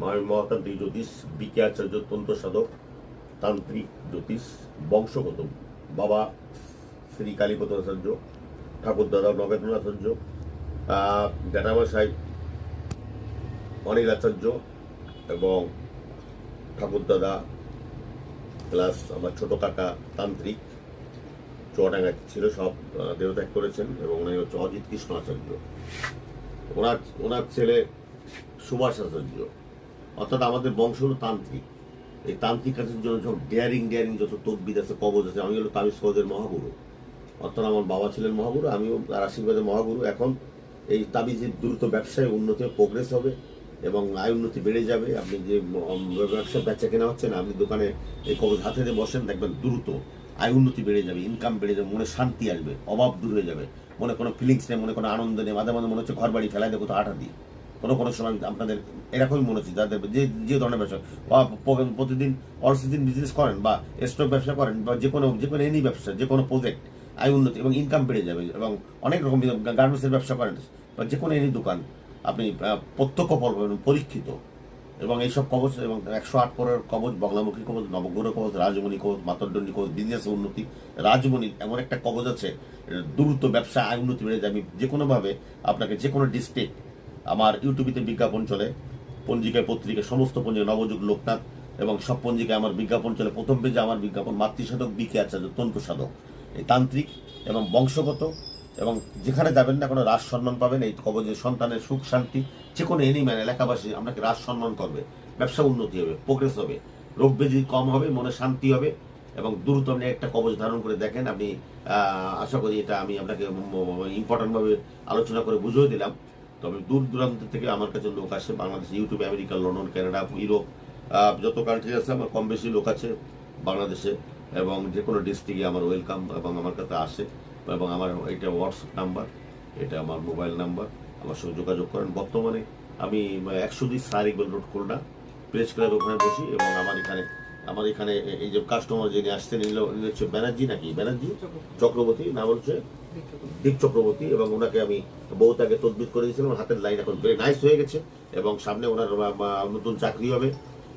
মহাতান্ত্রিক জ্যোতিষ বিকে আচার্য, তন্ত্র সাধক, তান্ত্রিক জ্যোতিষ, বংশগত বাবা শ্রী কালীপদ আচার্য, ঠাকুরদাদা নগেন্দ্র আচার্য, জ্যাঠামশাই অনিল আচার্য এবং ঠাকুরদাদা প্লাস আমার ছোট কাকা তান্ত্রিক চুয়াডাঙ্গা ছিল, সব দেহত্যাগ করেছেন। এবং উনি হচ্ছে অজিত কৃষ্ণ আচার্য, ওনার ছেলে সুভাষ আচার্য। অর্থাৎ আমাদের বংশ হলো তান্ত্রিক। এই তান্ত্রিক কাজের জন্য সব ডেয়ারিং যত তদ্বিদ আছে, কবজ আছে। আমি হলো তাবিজ কবজের মহাগুরু। অর্থাৎ আমার বাবা ছিলেন মহাগুরু, আমিও তার আশীর্বাদের মহাগুরু। এখন এই তাবিজের দ্রুত ব্যবসায় উন্নতি প্রোগ্রেস হবে এবং আয় উন্নতি বেড়ে যাবে। আপনি যে ব্যবসা বেচা কেনা হচ্ছে না, আপনি দোকানে এই কবজ হাতে দিয়ে বসেন, দেখবেন দ্রুত আয় উন্নতি বেড়ে যাবে, ইনকাম বেড়ে যাবে, মনে শান্তি আসবে, অভাব দূর হয়ে যাবে, মনে কোনো ফিলিংস নেই, মনে কোনো আনন্দ নেই, মাঝে মাঝে মনে হচ্ছে ঘর বাড়ি ফেলাই দেখো তো আটা দিই। কোনো সময় আপনাদের এরকমই মনে হচ্ছে, যাদের যে ধরনের ব্যবসা বা প্রতিদিন অল-সিজন বিজনেস করেন বা স্টক ব্যবসা করেন বা যে কোনো এনি ব্যবসা, যে কোনো প্রজেক্ট, আয় উন্নতি এবং ইনকাম বেড়ে যাবে। এবং অনেক রকম গার্মেন্টসের ব্যবসা করেন বা যে কোনো এনি দোকান, আপনি প্রত্যক্ষ পরীক্ষিত। এবং এইসব কবচ এবং 108 পরের কবচ, বাংলামুখী কবচ, নবগ্রহ কবচ, রাজমণি কবচ, মাতর্দণ্ডী কবচ, বিজনেস উন্নতি, রাজমণি এমন একটা কবচ আছে, দ্রুত ব্যবসা আয় উন্নতি বেড়ে যাবে। যে কোনোভাবে আপনাকে যে কোনো ডিস্ট্রিক্ট, আমার ইউটিউবিতে বিজ্ঞাপন চলে, পঞ্জিকায় পত্রিকায় সমস্ত পঞ্জিকা, নবযুগ লোকনাথ এবং সব পঞ্জিকায় আমার বিজ্ঞাপন চলে। প্রথম পেজে আমার বিজ্ঞাপন মাতৃসাধক বিকে আচার্য, তন্ত্র সাধক, এই তান্ত্রিক এবং বংশগত। এবং যেখানে যাবেন না কোনো রাজ সম্মান পাবেন। এই কবজের সন্তানের সুখ শান্তি, যে কোনো এনিম্যান এলাকাবাসী আপনাকে রাজ সম্মান করবে, ব্যবসা উন্নতি হবে, প্রোগ্রেস হবে, রোগ ব্যাধি কম হবে, মনে শান্তি হবে। এবং দ্রুত আপনি একটা কবজ ধারণ করে দেখেন। আপনি আশা করি এটা আমি আপনাকে ইম্পর্টেন্টভাবে আলোচনা করে বুঝিয়ে দিলাম। তবে দূর দূরান্ত থেকে আমার কাছে লোক আসে, Bangladesh, YouTube, America, London, Canada, Europe, যত কান্ট্রি আছে আমার কম বেশি লোক আছে বাংলাদেশে। এবং যে কোনো ডিস্ট্রিক্টে আমার ওয়েলকাম এবং আমার কাছে আসে। এবং আমার এটা হোয়াটসঅ্যাপ নাম্বার, এটা আমার মোবাইল নাম্বার, আমার সঙ্গে যোগাযোগ করেন। বর্তমানে আমি 102 sir Iqbal road, Khulna press ক্লাবের ওখানে বসি। এবং আমার এখানে এই যে কাস্টমার যিনি আসছেন, হচ্ছে ব্যানার্জি নাকি ব্যানার্জি চক্রবর্তী, নাম হচ্ছে দীপ চক্রবর্তী। এবং ওনাকে আমি বহুত আগে তদবির করে দিয়েছিলাম। হাতের লাইন এখন ভেরি নাইস হয়ে গেছে এবং সামনে ওনার নতুন চাকরি হবে।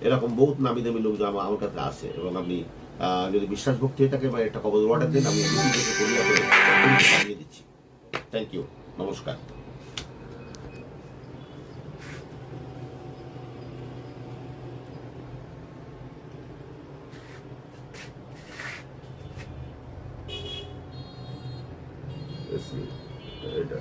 এরকম বহুত নামি দামি লোক আমার কাছে আসে। এবং আপনি যদি বিশ্বাস ভক্তি হয়ে থাকে বা একটা কবজ অর্ডার দেন, আমি পাঠিয়ে দিচ্ছি। থ্যাংক ইউ, নমস্কার। এটা